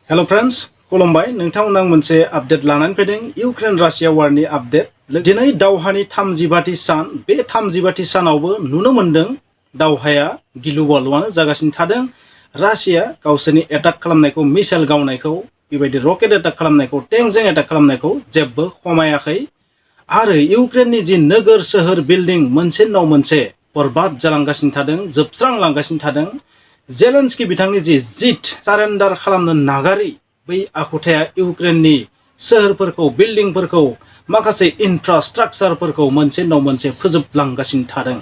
Hello friends खुलुमबाय नोंथांमोननाव मोनसे अपडेट लानानै फैदों यूक्रेन राशिया वारनि आपडेट दिनै दावहानि 35थि सान बे 35थि सानावबो नुनो मोनदों दावहाया गिलु बालुआनो जागासिनो थादों राशिया गावसोरनि एटाक खालामनायखौ मिसाइल गावनायखौ बेबायदि रकेट एटाक खालामनायखौ टेंकजों एटाक खालामनायखौ जेबो खमायाखै आरो यूक्रेननि जि नोगोर सोहोर बिल्डिं मोनसे उनाव मोनसे बरबाद जालांगासिनो थादों जोबस्रांलांगासिनो थादों जेलेन्स्की बिथांनि जि जित सारेन्डार खालामनो नागारि बै आखुथाया यूक्रेननि सोहोरफोरखौ बिल्डिंफोरखौ माखासे इनफ्रास्ट्राक्चारफोरखौ मोनसे उनाव मोनसे फोजोबलांगासिनो थादों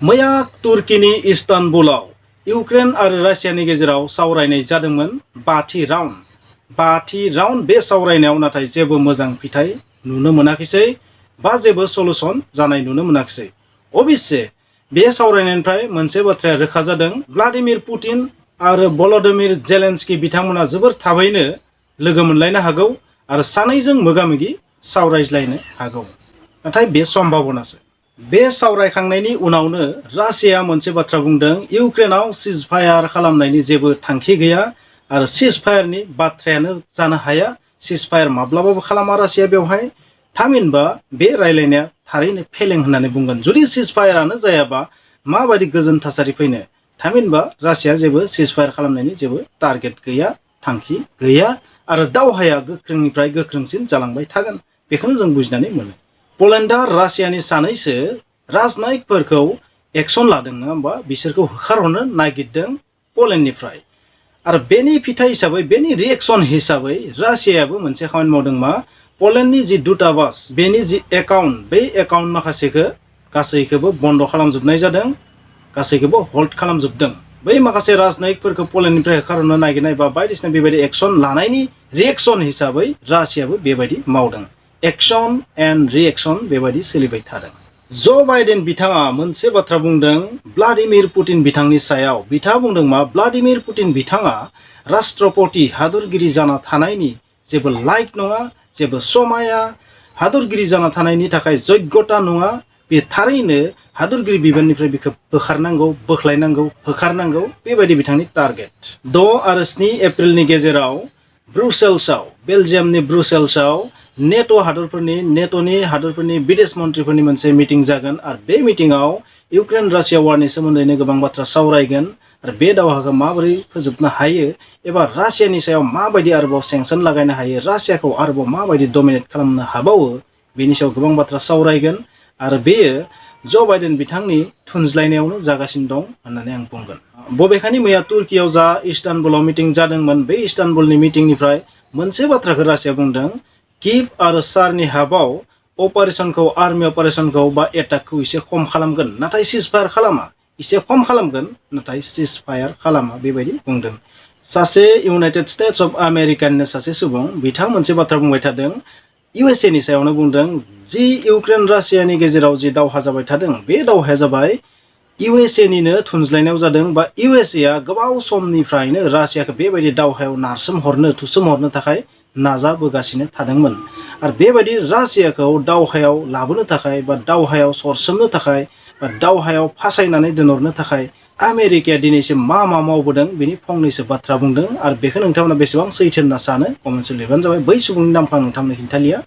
मैया तुर्कीनि इस्तानबुलाव यूक्रेन आरो रासियानि गेजेराव सावरायनाय जादोंमोन 5थि राउन्ड बे सावरायनायाव नाथाय जेबो मोजां फिथाय नुनो मोनाखैसै बा जेबो सलुशन जानाय नुनो मोनाखैसै अबयसे बे सावरायनायनिफ्राय मोनसे बाथ्राया रोखा जादों व्लादिमिर पुतिन आरो भल'दिमिर जेलेन्स्की बिथांमोना जोबोर थाबैनो लोगो मोनलायनो हागौ आरो सानैजों मोगामोगि सावरायज्लायनो हागौ नाथाय बे सम्भावनासो बे सावरायखांनायनि उनावनो रासिया मोनसे बाथ्रा बुंदों यूक्रेनाव सिजफायार खालामनायनि जेबो थांखि गैया आरो सिजफायारनि बाथ्रायानो जानो हाया सिजफायार माब्लाबाबो खालामा रासिया बेवहाय थामहिनबा बे रायलायनाया थारैनो फेलें होननानै बुंगोन जुदि सिजफायारानो जायाबा माबायदि गोजोन थासारि फैनो थामहिनबा रासिया जेबो सिजफायार खालामनायनि जेबो टारगेट गैया थांखि गैया आरो दावहाया गोख्रोंनिफ्राय गोख्रोंसिन जालांबाय थागोन बेखौनो जों बुजिनानै मोनो पोलेन्डआ रासियानि सानैसो राजनायिकफोरखौ एक्सन लादों नङा होमबा बिसोरखौ होखारहरनो नागिरदों पोलेन्डनिफ्राय आरो बेनि फिथाय हिसाबै बेनि रिएक्शन हिसाबै रासियायाबो मोनसे खामानि मावदों मा पोलेन्डनि जि दूतावास बेनि जि एकाउन्ट बे एकाउन्ट माखासेखौ गासैखौबो बन्द खालामजोबनाय जादों गासैखौबो हल्ड खालामजोबदों बै माखासे राजनायिकफोरखौ पोलेन्डनिफ्राय होखारहरनो नागिरनाय बा बायदिसिना बेबायदि एक्शन लानायनि रिएक्शन हिसाबै रासियाबो बेबायदि मावदों एक्शन एन्ड रिएक्शन बेबायदि सोलिबाय थादों जो बाइडेन बिथाङा मोनसे बाथ्रा बुंदों व्लादिमिर पुतिन बिथांनि सायाव बिथाङा बुंदों मा व्लादिमिर पुतिन बिथाङा राष्ट्रपति हादरगिरि जाना थानायनि जेबो लायक नङा जेबो समाया हादरगिरि जाना थानायनि थाखाय योग्यता नङा बे थारैनो हादरगिरि बिबाननिफ्राय बेखौ बोखारनांगौ बोख्लायनांगौ होखारनांगौ बेबायदि बिथांनि टारगेट 6 आरो 7 एप्रिलनि गेजेराव ब्रुसेल्सआव बेलजियामनि ब्रुसेल्सआव नेट'नि हादरफोरनि विदेश मन्थ्रिफोरनि मोनसे मिटिं जागोन आरो बे मिटिंआव यूक्रेन रासिया वारनि सोमोन्दैनो गोबां बाथ्रा सावरायगोन आरो बे दावहाखौ माबोरै फोजोबनो हायो एबा रासियानि सायाव माबायदि आरोबाव सेंसन लागायनो हायो रासियाखौ आरोबाव माबायदि डमिनेट खालामनो हाबावो बेनि सायाव गोबां बाथ्रा सावरायगोन आरो बेयो जो बाइडेन बिथांनि थुनज्लायनायावनो जागासिनो दं होननानै आं बुंगोन बबेखानि मैया तुर्कीयाव जा इस्तानबुलाव मिटिं जादोंमोन बे इस्तानबुलनि मिटिंनिफ्राय मोनसे बाथ्राखौ रासिया बुंदों किभ आरो सारनि हाबाव अपारेशनखौ आर्मि अपारेशनखौ बा एटाकखौ एसे खम खालामगोन नाथाय सिजफायार खालामा एसे खम खालामगोन नाथाय सिजफायार खालामा बेबायदि बुंदों सासे इउनाइटेड स्टेट्स अफ आमेरिकानि सासे सुबुं बिथां मोनसे बाथ्रा बुंबाय थादों USA नि सायावनो बुंदों जि यूक्रेन रासियानि गेजेराव जि दावहा जाबाय थादों बे दावहाया जाबाय USA निनो थुनज्लायनायाव जादों बा USA आ गोबाव समनिफ्रायनो रासियाखौ बेबायदि दावहायाव थुसोमहरनो थाखाय नाजाबोगासिनो थादोंमोन आरो बेबायदि रासियाखौ दावहायाव लाबोनो थाखाय बा दावहायाव सरसोमनो थाखाय बा दावहायाव फासायनानै दोनहरनो थाखाय आमेरिकाया दिनैसिम मा मावबोदों बेनि फंनैसो बाथ्रा बुंदों आरो बेखौ नोंथांमोना बेसेबां सैथो होनना सानो कमेन्टआव लिरबानो जाबाय बै सुबुंनि नामखौ आं नोंथांनो खिन्थालिया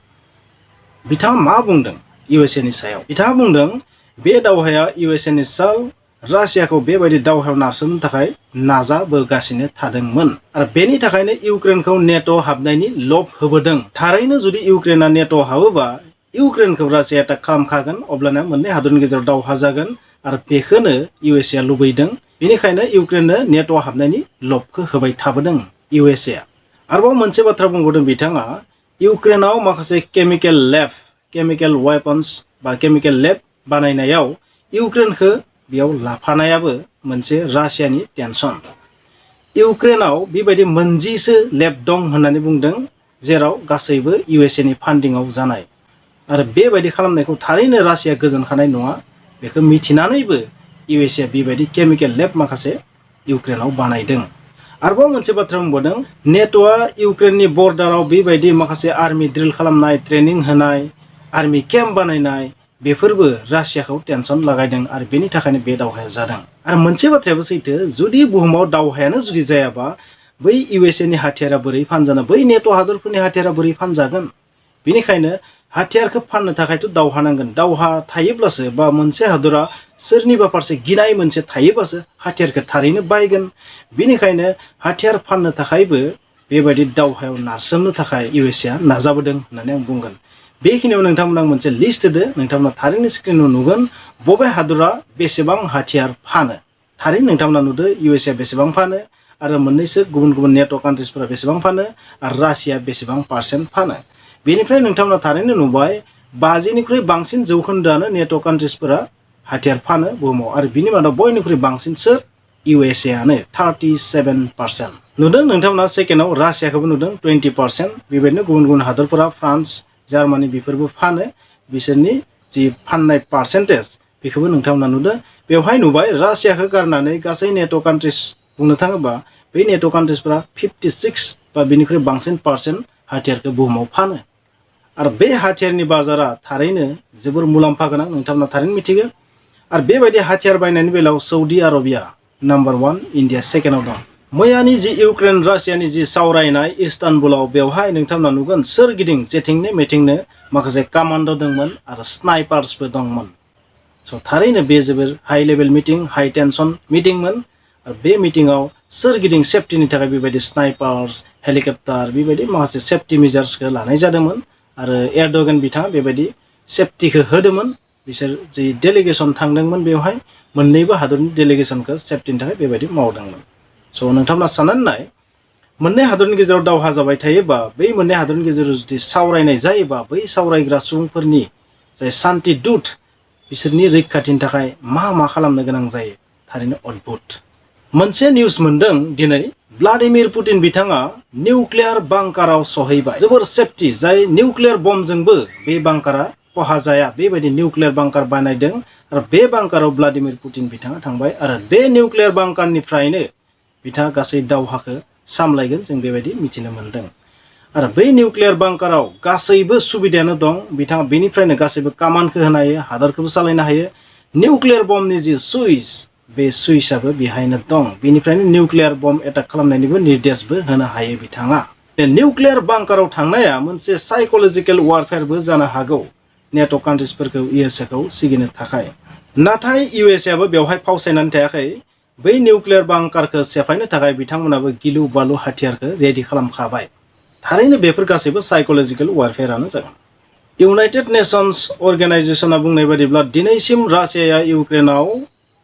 बिथाङा मा बुंदों USA नि सायाव बिथाङा बुंदों बे दावहाया USA नि सायाव रासियाखौ बेबायदि दावहायाव नारसोमनो थाखाय नाजाबोगासिनो थादोंमोन आरो बेनि थाखायनो यूक्रेनखौ नेट' हाबनायनि लब होबोदों थारैनो जुदि यूक्रेना नेट' हाबोबा यूक्रेनखौ रासिया एटाक खालामखागोन अब्लाना मोननै हादरनि गेजेराव दावहा जागोन आरो बेखौनो USA आ लुबैदों बेनिखायनो यूक्रेननो नेट' हाबनायनि लबखौ होबाय थाबोदों USA आ आरोबाव मोनसे बाथ्रा बुंबावदों बिथाङा यूक्रेनाव माखासे केमिकेल वेपन्स बा केमिकेल लेब बानायनायाव यूक्रेनखौ बेयाव लाफानायाबो मोनसे रासियानि टेनसन यूक्रेनाव बेबायदि मोनजिसो लेब दं होननानै बुंदों जेराव गासैबो USA नि फान्डिंआव जानाय आरो बेबायदि खालामनायखौ थारैनो रासिया गोजोनखानाय नङा बेखौ मिथिनानैबो USA आ बेबायदि केमिकेल लेब माखासे यूक्रेनाव बानायदों आरोबाव मोनसे बाथ्रा बुंबावदों नेट'आ यूक्रेननि बर्डाराव बेबायदि माखासे आर्मि ड्रिल खालामनाय ट्रेनिं होनाय आर्मि केम्प बानायनाय बेफोरबो रासियाखौ टेनसन लागायदों आरो बेनि थाखायनो बे दावहाया जादों आरो मोनसे बाथ्रायाबो सैथो जुदि बुहुमाव दावहायानो जुदि जायाबा बै USA नि हाथियारा बोरै फानजानो, बै नेट' हादरफोरनि हाथियारा बोरै फानजागोन? बेनिखायनो हाथियारखौ फाननो थाखायथ' दावहा नांगोन। दावहा थायोब्लासो बा मोनसे हादरा सोरनिबा फारसे गिनाय मोनसे थायोब्लासो हाथियारखौ थारैनो बायगोन। बेनिखायनो हाथियार फाननो थाखायबो बेबायदि दावहायाव नारसोमनो थाखाय USA नाजाबोदों होननानै आं बुंगोन। बेखिनियाव नोंथांमोना मोनसे लिस्ट होदो। नोंथांमोना थारैनो स्क्रिनाव नुगोन बबे हादरा बेसेबां हाथियार फानो। थारैनो नोंथांमोना नुदो USA बेसेबां फानो आरो मोननैसो गुबुन गुबुन नेट' कान्ट्रिसफोरा बेसेबां फानो आरो रासिया बेसेबां % फानो। बेनिफ्राय नोंथांमोना थारैनो नुबाय 50निख्रुइ बांसिन जौखोन्दोआनो नेट' कान्ट्रिसफोरा हाथियार फानो बुहुमाव, आरो बिनि मादाव बयनिख्रुइ बांसिन सोर? USA आनो 37%। नुदों नोंथांमोना सेकेन्डआव रासियाखौबो नुदों 20%। बेबायदिनो गुबुन गुबुन हादरफोरा फ्रान्स, जार्मानि बेफोरबो फानो। बिसोरनि जि फाननाय पार्सेन्टेज बेखौबो नोंथांमोना नुदों। बेवहाय नुबाय रासियाखौ गारनानै गासै नेट' कान्ट्रिस बुंनो थाङोबा बै नेट' कान्ट्रिसफोरा 56 बा बिनिख्रुइ बांसिन % हाथियारखौ बुहुमाव फानो। आरो बे हाथियारनि बाजारा थारैनो जोबोर मुलाम्फा गोनां, नोंथांमोना थारैनो मिथिगौ। आरो बेबायदि हाथियार बायनायनि बेलायाव सौदी आरबिया नम्बर 1, इन्डिया सेकेन्डआव दं। मैयानि जि इउक्रेन रासियानि जि सावरायनाय इस्तानबुलाव, बेवहाय नोंथांमोना नुगोन सोरगिदिं जेथिंनो मेथिंनो माखासे कामान्ड' दंमोन आरो स्नाइपार्सबो दंमोन। स' थारैनो बे जोबोर high level meeting, high tension मिटिंमोन। आरो बे मिटिंआव सोरगिदिं सेफटिनि थाखाय बेबायदि स्नाइपार्स, हेलिकप्टार बेबायदि माखासे सेफटि मेजार्सखौ लानाय जादोंमोन। आरो एरडगेन बिथाङा बेबायदि सेफटिखौ होदोंमोन। बिसोर जि डेलिगेसन थांदोंमोन बेवहाय मोननैबो हादरनि डेलिगेसनखौ सेफटिनि थाखाय बेबायदि मावदोंमोन। स' नोंथांमोना साननानै नाय, मोननै हादरनि गेजेराव दावहा जाबाय थायोबा, बै मोननै हादरनि गेजेराव जुदि सावरायनाय जायोबा, बै सावरायग्रा सुबुंफोरनि जाय सान्ति दूत बिसोरनि रैखाथिनि थाखाय मा खालामनो गोनां जायो। थारैनो अद्भुत। मोनसे निउस मोनदों दिनै, भ्लादिमिर पुतिन बिथाङा निउक्लियार बांकाराव सहैबाय। जोबोर सेफटि, जाय निउक्लियार बमजोंबो बे बांकारा खहा जाया, बेबायदि निउक्लियार बांकार बानायदों। आरो बे बांकाराव भ्लादिमिर पुतिन बिथाङा थांबाय आरो बे निउक्लियार बांकारनिफ्रायनो बिथाङा गासै दावहाखौ सामलायगोन, जों बेबायदि मिथिनो मोनदों। आरो बै निउक्लियार बांकाराव गासैबो सुबिदायानो दं। बिथाङा बेनिफ्रायनो गासैबो कामानखौ होनो हायो, हादरखौबो सालायनो हायो। निउक्लियार बमनि जि सुइच, बे सुइचआबो बेहायनो दं। बेनिफ्रायनो निउक्लियार बम एटाक खालामनायनिबो निर्देशबो होनो हायो बिथाङा। निउक्लियार बांकाराव थांनाया मोनसे साइक'लजिकेल वारफेयारबो जानो हागौ नेट' कान्ट्रिसफोरखौ, इउएसएखौ सिगिनो थाखाय। नाथाय इउएसएआबो बेवहाय फावसायनानै थायाखै। बै निउक्लियार बांकारखौ सेफायनो थाखाय बिथांमोनाबो गिलु बालु हाथियारखौ रेडि खालामखाबाय। थारैनो बेफोर गासैबो साइक'लजिकेल वारफेयारानो जागोन। इउनाइटेड नेशंस अर्गेनाइजेसना बुंनाय बायदिब्ला दिनैसिम रासियाया इउक्रेनाव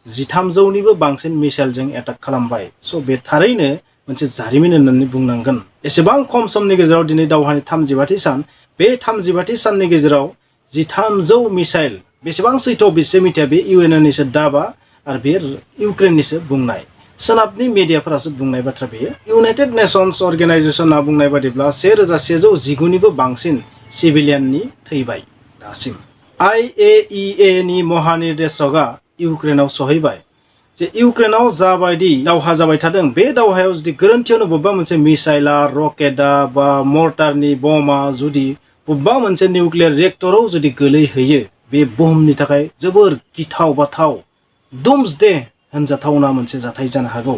1300निबो बांसिन मिसाइलजों एटाक खालामबाय। स' बे थारैनो मोनसे जारिमिन होननानै बुंनांगोन। एसेबां खम समनि गेजेराव दिनै दावहानि 35थि सान, बे 35थि साननि गेजेराव 1300 मिसाइल, बेसेबां सैथो बेसे मिथिया, बे इउएननिसो दाबा आरो बे इउक्रेननिसो बुंनाय। सोनाबनि मिडियाफोरासो बुंनाय बाथ्रा बेयो। इउनाइटेड नेशंस अर्गेनाइजेसना बुंनाय बादिब्ला 1119निबो बांसिन सिभिलियाननि थैबाय दासिम। IAEA नि महानिर्देशकआ इउक्रेनाव सहैबाय। जे इउक्रेनाव जाबायदि दावहा जाबाय थादों, बे दावहायाव जुदि गोरोन्थियावनो बबेबा मोनसे मिसाइला, रकेटा बा मर्टारनि बमा जुदि बबेबा मोनसे निउक्लियार रिएक्टराव जुदि गोलैहैयो, बे बुहुमनि थाखाय जोबोर गिथाव बाथाव, डुम्सडे होनजाथावना मोनसे जाथाय जानो हागौ।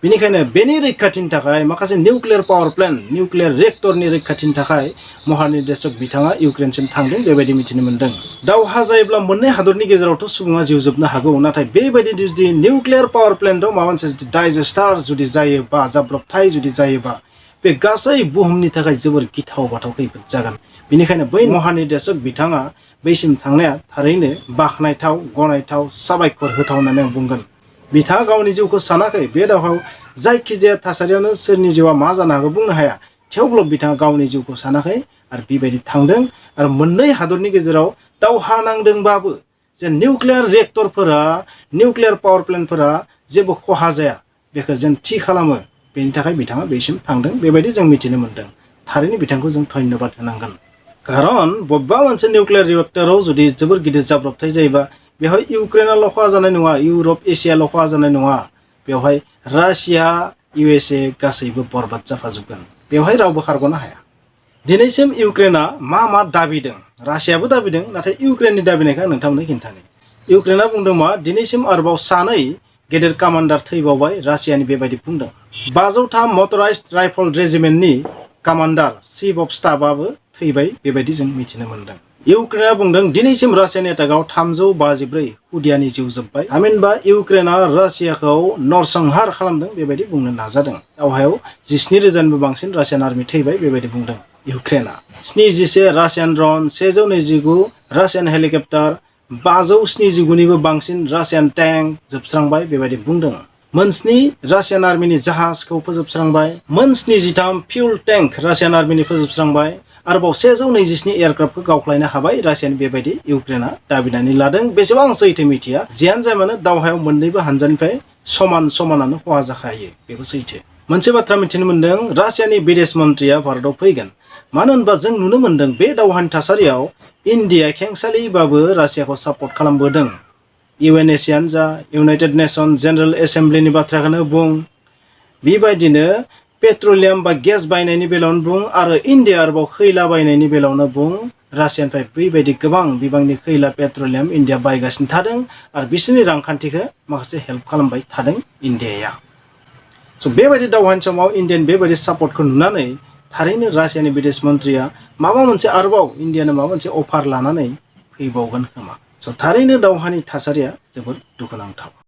बेनिखायनो बेनि रैखाथिनि थाखाय माखासे निउक्लियार पावार प्लान्ट, निउक्लियार रिएक्टरनि रैखाथिनि थाखाय महानिर्देशक बिथाङा इउक्रेनसिम थांदों, बेबायदि मिथिनो मोन्दों। दावहा जायोब्ला मोननै हादरनि गेजेरावथ' सुबुङा जिउ जोबनो हागौ। नाथाय बेबायदि जुदि निउक्लियार पावार प्लान्टआव माबा मोनसे जुदि डाइजेस्टार जुदि जायोबा, जाब्रबथाय जुदि जायोबा, बे गासै बुहुमनि थाखाय जोबोर गिथाव बाथाव खैफोद जागोन। बेनिखायनो बै महानिर्देशक बिथाङा बैसिम थांनाया थारैनो बाख्नायथाव, गनायथाव, साबायखर होथाव होननानै आं बुंगोन। बिथाङा गावनि जिउखौ सानाखै। बे दावहायाव जायखिजाया थासारियावनो सोरनि जिउआ मा जानो हागौ बुंनो हाया। थेवब्लाबो बिथाङा गावनि जिउखौ सानाखै आरो बेबायदि थांदों। आरो मोननै हादरनि गेजेराव दावहा नांदोंबाबो जे निउक्लियार रिएक्टरफोरा, निउक्लियार पावार प्लान्टफोरा जेबो खहा जाया, बेखौ जों थि खालामो। बेनि थाखाय बिथाङा बेसिम थांदों, बेबायदि जों मिथिनो मोन्दों। थारैनो बिथांखौ जों धन्यबाद होनांगोन। खारन बबेबा मोनसे निउक्लियार रिएक्टराव जुदि जोबोर गिदिर जाब्रबथाय जायोबा, बेवहाय इउक्रेनाल' खहा जानाय नङा, इउरप, एसियाल' खहा जानाय नङा। बेवहाय रासिया, USA गासैबो बरबाद जाफाजोबगोन। बेवहाय रावबो खारग'नो हाया। दिनैसिम इउक्रेना मा दाबिदों, रासियाबो दाबिदों, नाथाय इउक्रेननि दाबिनायखौ आं नोंथांमोननो खिन्थानो। इउक्रेना बुंदों मा, दिनैसिम आरोबाव 2 गेदेर कामान्डार थैबावबाय, रासियानि बेबायदि बुंदों। 503 मटराइज्ड राइफल रेजिमेन्टनि कामान्डार चीफ अफ स्टाफआबो थैबाय बेबायदि जों मिथिनो मोनदों। इउक्रेना बुंदों दिनैसिम रासियानि एटाकआव 354 खुदियानि जिउ जोबबाय। थामहिनबा इउक्रेना रासियाखौ नरसंहार खालामदों बेबायदि बुंनो नाजादों। दावहायाव 17,000निबो बांसिन रासियान आर्मि थैबाय बेबायदि बुंदों इउक्रेना। 71 रासियान ड्रन, 129 रासियान हेलिकप्टार, 579निबो बांसिन रासियान टैंक जोबस्रांबाय बेबायदि बुंदों। मोन 7 रासियान आर्मिनि जाहाजखौ फोजोबस्रांबाय। मोन 73 फिउल टैंक रासियान आर्मिनि फोजोबस्रांबाय। आरोबाव 127 एयारक्राफ्टखौ गावख्लायनो हाबाय रासियानि बेबायदि इउक्रेना दाबिनानै लादों। बेसेबां सैथो मिथिया, जियानो जाया मानो दावहायाव मोन्नैबो हानजानिफ्राय समानानो खहा जाखायो, बेबो सैथो। मोनसे बाथ्रा मिथिनो मोनदों, रासियानि बिदेश मन्थ्रिया भारताव फैगोन। मानो होनबा जों नुनो मोनदों बे दावहानि थासारियाव इन्डिया खेंसालिबाबो रासियाखौ सापर्ट खालामबोदों। इउएनएससियानो जा, इउनाइटेड नेशन जेनेरेल एसेम्ब्लिनि बाथ्राखौनो बुं, बेबायदिनो पेट्रलियाम बा गेस बायनायनि बेलायावनो बुं, आरो इन्डिया आरोबाव खैला बायनायनि बेलायावनो बुं, रासियानिफ्राय बेबायदि गोबां बिबांनि खैला पेट्रलियाम इन्डिया बायगासिनो थादों आरो बिसोरनि रांखान्थिखौ माखासे हेल्प खालामबाय थादों इन्डियाया। स' बेबायदि दावहानि समाव इन्डियानि बेबायदि सापर्टखौ नुनानै थारैनो रासियानि बिदेश मन्थ्रिया माबा मोनसे आरोबाव इन्डियानो माबा मोनसे अफार लानानै फैबावगोन खोमा। स' थारैनो दावहानि थासारिया जोबोद दुखुनांथाव।